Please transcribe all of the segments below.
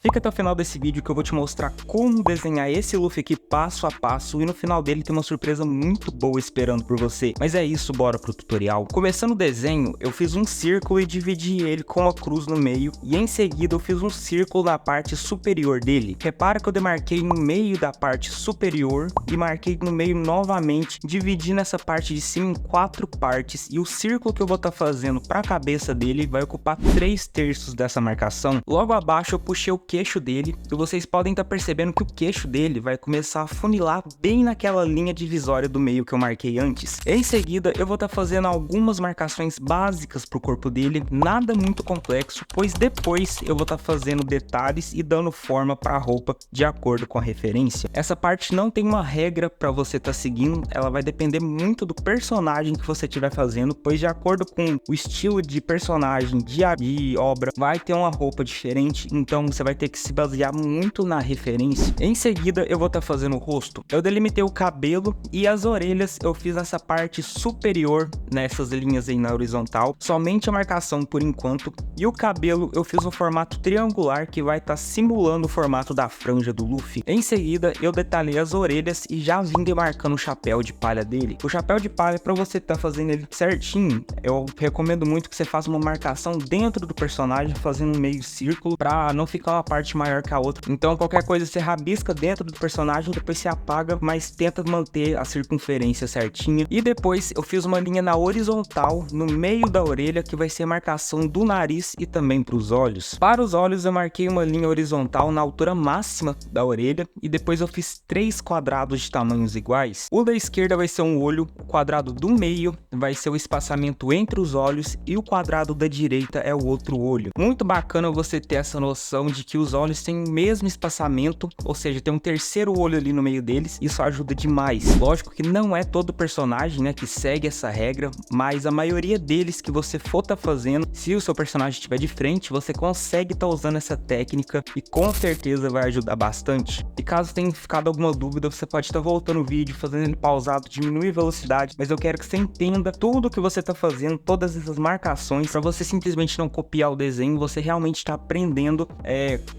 Fica até o final desse vídeo que eu vou te mostrar como desenhar esse Luffy aqui passo a passo e no final dele tem uma surpresa muito boa esperando por você. Mas é isso, bora pro tutorial. Começando o desenho, eu fiz um círculo e dividi ele com a cruz no meio e em seguida eu fiz um círculo na parte superior dele. Repara que eu demarquei no meio da parte superior e marquei no meio novamente, dividindo essa parte de cima em 4 partes e o círculo que eu vou estar fazendo para a cabeça dele vai ocupar 3/3 dessa marcação. Logo abaixo eu puxei o queixo dele e vocês podem estar percebendo que o queixo dele vai começar a funilar bem naquela linha divisória do meio que eu marquei antes. Em seguida eu vou estar fazendo algumas marcações básicas para o corpo dele, nada muito complexo, pois depois eu vou estar fazendo detalhes e dando forma para a roupa de acordo com a referência. Essa parte não tem uma regra para você estar seguindo, ela vai depender muito do personagem que você estiver fazendo, pois de acordo com o estilo de personagem de obra vai ter uma roupa diferente, então você vai ter que se basear muito na referência. Em seguida eu vou estar fazendo o rosto. Eu delimitei o cabelo e as orelhas eu fiz essa parte superior nessas linhas aí na horizontal, somente a marcação por enquanto, e o cabelo eu fiz um formato triangular que vai estar simulando o formato da franja do Luffy. Em seguida eu detalhei as orelhas e já vim demarcando o chapéu de palha dele. O chapéu de palha, para você estar fazendo ele certinho, eu recomendo muito que você faça uma marcação dentro do personagem, fazendo um meio círculo, para não ficar uma parte maior que a outra. Então qualquer coisa você rabisca dentro do personagem, depois você apaga, mas tenta manter a circunferência certinha. E depois eu fiz uma linha na horizontal no meio da orelha que vai ser a marcação do nariz e também para os olhos. Para os olhos eu marquei uma linha horizontal na altura máxima da orelha e depois eu fiz 3 quadrados de tamanhos iguais. O da esquerda vai ser um olho, o quadrado do meio vai ser o espaçamento entre os olhos e o quadrado da direita é o outro olho. Muito bacana você ter essa noção de que os olhos têm o mesmo espaçamento, ou seja, tem um terceiro olho ali no meio deles, isso ajuda demais. Lógico que não é todo personagem, né, que segue essa regra, mas a maioria deles que você for tá fazendo, se o seu personagem estiver de frente, você consegue estar usando essa técnica e com certeza vai ajudar bastante. E caso tenha ficado alguma dúvida, você pode estar voltando o vídeo, fazendo ele pausado, diminuir a velocidade, mas eu quero que você entenda tudo que você tá fazendo, todas essas marcações, para você simplesmente não copiar o desenho, você realmente está aprendendo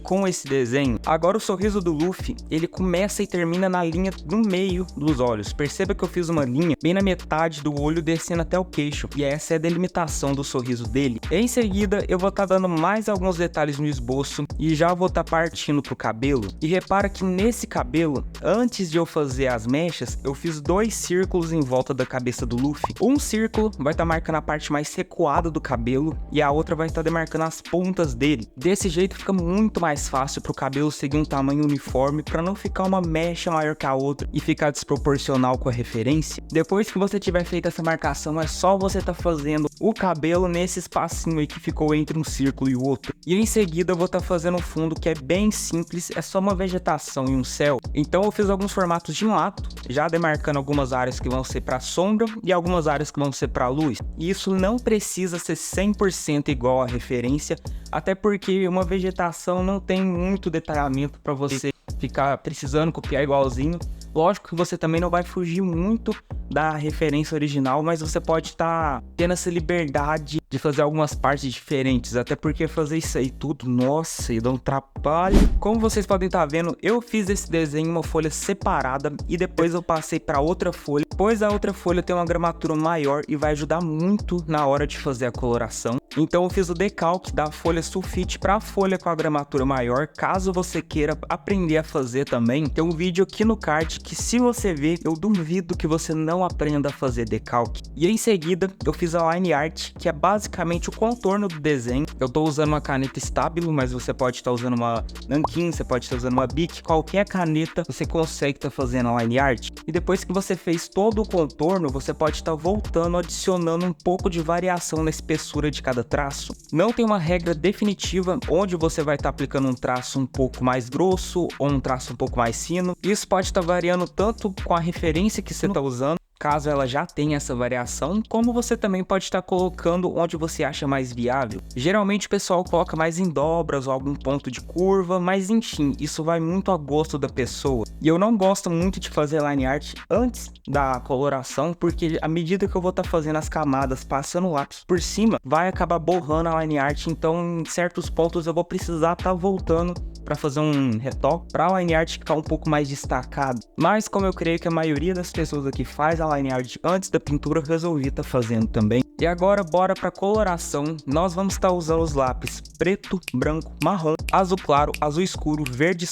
com esse desenho. Agora o sorriso do Luffy, ele começa e termina na linha no meio dos olhos. Perceba que eu fiz uma linha bem na metade do olho descendo até o queixo, e essa é a delimitação do sorriso dele. Em seguida eu vou estar dando mais alguns detalhes no esboço e já vou estar partindo pro cabelo. E repara que nesse cabelo, antes de eu fazer as mechas, eu fiz 2 círculos em volta da cabeça do Luffy. Um círculo vai estar marcando a parte mais recuada do cabelo e a outra vai estar demarcando as pontas dele. Desse jeito fica muito mais fácil para o cabelo seguir um tamanho uniforme, para não ficar uma mecha maior que a outra e ficar desproporcional com a referência. Depois que você tiver feito essa marcação, é só você tá fazendo o cabelo nesse espacinho aí que ficou entre um círculo e o outro. E em seguida eu vou estar fazendo um fundo que é bem simples, é só uma vegetação e um céu. Então eu fiz alguns formatos de mato, já demarcando algumas áreas que vão ser para sombra e algumas áreas que vão ser para luz. E isso não precisa ser 100% igual à referência, até porque uma vegetação não tem muito detalhamento para você ficar precisando copiar igualzinho. Lógico que você também não vai fugir muito da referência original, mas você pode estar tendo essa liberdade de fazer algumas partes diferentes, até porque fazer isso aí tudo, nossa, ia dar um trabalho. Como vocês podem estar vendo, eu fiz esse desenho em uma folha separada e depois eu passei para outra folha, pois a outra folha tem uma gramatura maior e vai ajudar muito na hora de fazer a coloração. Então eu fiz o decalque da folha sulfite para a folha com a gramatura maior. Caso você queira aprender a fazer também, tem um vídeo aqui no card que, se você ver, eu duvido que você não aprenda a fazer decalque. E em seguida eu fiz a line art, que é basicamente o contorno do desenho. Eu tô usando uma caneta Stabilo, mas você pode estar usando uma Nankin, você pode estar usando uma Bic, qualquer caneta você consegue estar fazendo a line art. E depois que você fez todo o contorno, você pode estar voltando, adicionando um pouco de variação na espessura de cada traço. Não tem uma regra definitiva onde você vai estar aplicando um traço um pouco mais grosso ou um traço um pouco mais fino. Isso pode estar variando tanto com a referência que você está usando, caso ela já tenha essa variação, como você também pode estar colocando onde você acha mais viável. Geralmente o pessoal coloca mais em dobras ou algum ponto de curva, mas enfim, isso vai muito a gosto da pessoa. E eu não gosto muito de fazer line art antes da coloração, porque à medida que eu vou estar fazendo as camadas, passando o lápis por cima, vai acabar borrando a line art, então em certos pontos eu vou precisar estar voltando para fazer um retoque para a line art ficar um pouco mais destacado. Mas como eu creio que a maioria das pessoas aqui faz a line art antes da pintura, eu resolvi estar fazendo também. E agora bora para coloração. Nós vamos estar usando os lápis preto, branco, marrom, azul claro, azul escuro, verde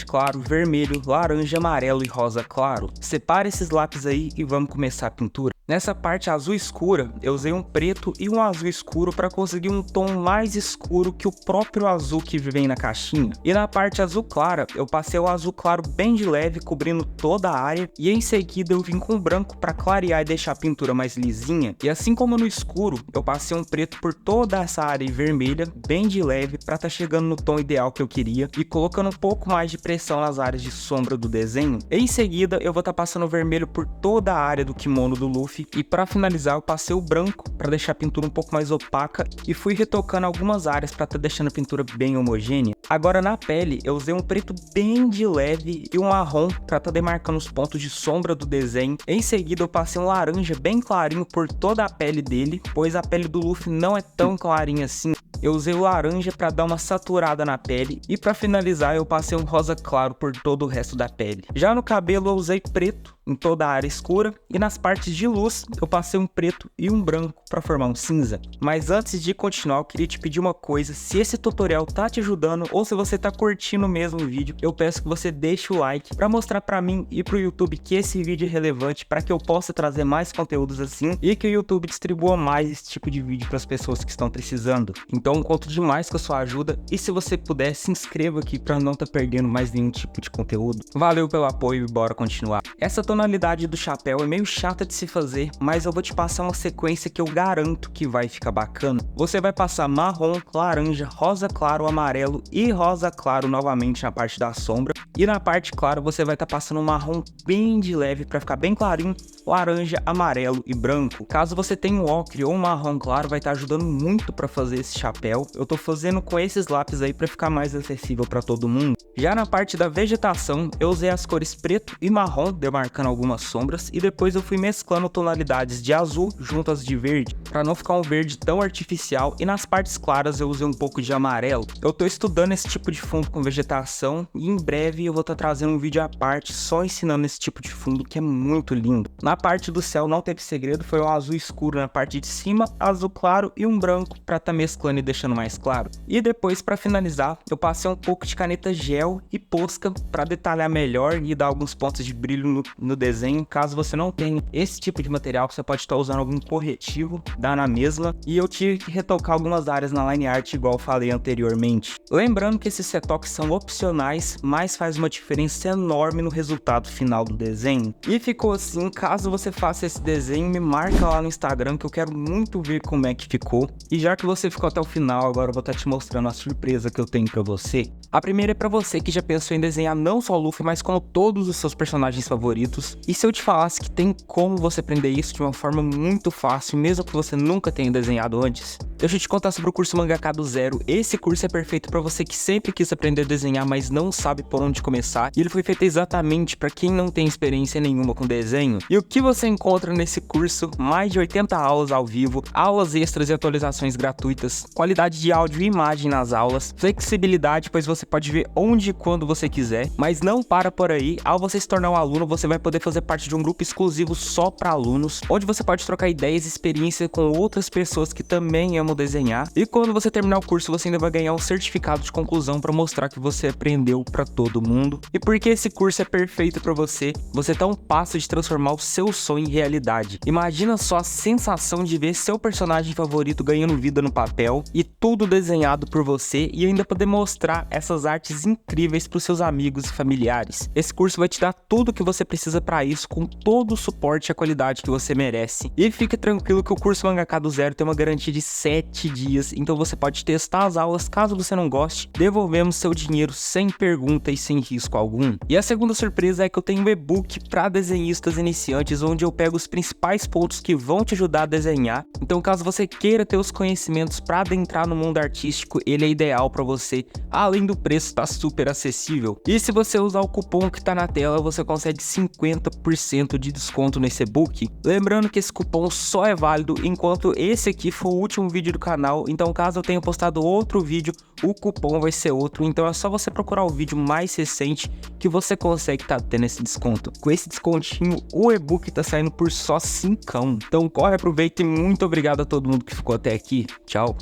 claro, vermelho, laranja, amarelo e rosa claro. Separe esses lápis aí e vamos começar a pintura. Nessa parte azul escura, eu usei um preto e um azul escuro para conseguir um tom mais escuro que o próprio azul que vem na caixinha. E na parte azul clara, eu passei o azul claro bem de leve, cobrindo toda a área. E em seguida eu vim com o branco para clarear e deixar a pintura mais lisinha. E assim como no escuro, eu passei um preto por toda essa área vermelha, bem de leve, para estar chegando no tom ideal que eu queria. E colocando um pouco mais de pressão nas áreas de sombra do desenho. Em seguida, eu vou estar passando o vermelho por toda a área do kimono do Luffy. E para finalizar, eu passei o branco para deixar a pintura um pouco mais opaca e fui retocando algumas áreas para estar deixando a pintura bem homogênea. Agora na pele, eu usei um preto bem de leve e um marrom para estar demarcando os pontos de sombra do desenho. Em seguida, eu passei um laranja bem clarinho por toda a pele dele, pois a pele do Luffy não é tão clarinha assim. Eu usei o laranja para dar uma saturada na pele e para finalizar eu passei um rosa claro por todo o resto da pele. Já no cabelo eu usei preto em toda a área escura e nas partes de luz eu passei um preto e um branco para formar um cinza. Mas antes de continuar eu queria te pedir uma coisa: se esse tutorial tá te ajudando ou se você tá curtindo mesmo o vídeo, eu peço que você deixe o like para mostrar para mim e pro YouTube que esse vídeo é relevante para que eu possa trazer mais conteúdos assim e que o YouTube distribua mais esse tipo de vídeo para as pessoas que estão precisando. Então conto demais com a sua ajuda e se você puder, se inscreva aqui para não estar perdendo mais nenhum tipo de conteúdo. Valeu pelo apoio e bora continuar. Essa tonalidade do chapéu é meio chata de se fazer, mas eu vou te passar uma sequência que eu garanto que vai ficar bacana. Você vai passar marrom, laranja, rosa claro, amarelo e rosa claro novamente na parte da sombra. E na parte clara você vai estar passando um marrom bem de leve para ficar bem clarinho, laranja, amarelo e branco. Caso você tenha um ocre ou um marrom claro, vai estar ajudando muito para fazer esse chapéu. Eu tô fazendo com esses lápis aí para ficar mais acessível para todo mundo. Já na parte da vegetação, eu usei as cores preto e marrom, demarcando algumas sombras, e depois eu fui mesclando tonalidades de azul junto às de verde, para não ficar um verde tão artificial, e nas partes claras eu usei um pouco de amarelo. Eu tô estudando esse tipo de fundo com vegetação, e em breve eu vou estar trazendo um vídeo à parte só ensinando esse tipo de fundo que é muito lindo. Na parte do céu não teve segredo, foi um azul escuro na parte de cima, azul claro e um branco para estar mesclando e deixando mais claro. E depois, para finalizar, eu passei um pouco de caneta gel e posca para detalhar melhor e dar alguns pontos de brilho no desenho. Caso você não tenha esse tipo de material, você pode estar usando algum corretivo, dá na mesma. E eu tive que retocar algumas áreas na line art igual eu falei anteriormente. Lembrando que esses retoques são opcionais, mas faz uma diferença enorme no resultado final do desenho. E ficou assim. Caso você faça esse desenho, me marca lá no Instagram que eu quero muito ver como é que ficou. E já que você ficou até o final, agora eu vou estar te mostrando a surpresa que eu tenho pra você. A primeira é pra você que já pensou em desenhar não só o Luffy, mas como todos os seus personagens favoritos. E se eu te falasse que tem como você aprender isso de uma forma muito fácil, mesmo que você nunca tenha desenhado antes? Deixa eu te contar sobre o curso Mangaka do Zero. Esse curso é perfeito pra você que sempre quis aprender a desenhar, mas não sabe por onde começar. E ele foi feito exatamente pra quem não tem experiência nenhuma com desenho. E o que você encontra nesse curso? Mais de 80 aulas ao vivo, aulas extras e atualizações gratuitas, qualidade de áudio e imagem nas aulas, flexibilidade, pois você pode ver onde e quando você quiser. Mas não para por aí. Ao você se tornar um aluno, você vai poder fazer parte de um grupo exclusivo só para alunos, onde você pode trocar ideias e experiência com outras pessoas que também amam desenhar. E quando você terminar o curso, você ainda vai ganhar um certificado de conclusão para mostrar que você aprendeu para todo mundo. E porque esse curso é perfeito para você, você tá um passo de transformar o seu sonho em realidade. Imagina só a sensação de ver seu personagem favorito ganhando vida no papel e tudo desenhado por você, e ainda poder mostrar essas artes incríveis para os seus amigos e familiares. Esse curso vai te dar tudo o que você precisa para isso, com todo o suporte e a qualidade que você merece. E fique tranquilo que o curso Mangaka do Zero tem uma garantia de 7 dias, então você pode testar as aulas. Caso você não goste, devolvemos seu dinheiro sem pergunta e sem risco algum. E a segunda surpresa é que eu tenho um e-book para desenhistas iniciantes, onde eu pego os principais pontos que vão te ajudar a desenhar. Então caso você queira ter os conhecimentos para adentrar no mundo artístico, ele é ideal para você. Além do preço, tá super acessível. E se você usar o cupom que tá na tela, você consegue 50% de desconto nesse e-book. Lembrando que esse cupom só é válido enquanto esse aqui for o último vídeo feed do canal, então caso eu tenha postado outro vídeo, o cupom vai ser outro, então é só você procurar o vídeo mais recente que você consegue tá tendo esse desconto. Com esse descontinho, o e-book tá saindo por só 5. Então corre, aproveita e muito obrigado a todo mundo que ficou até aqui. Tchau!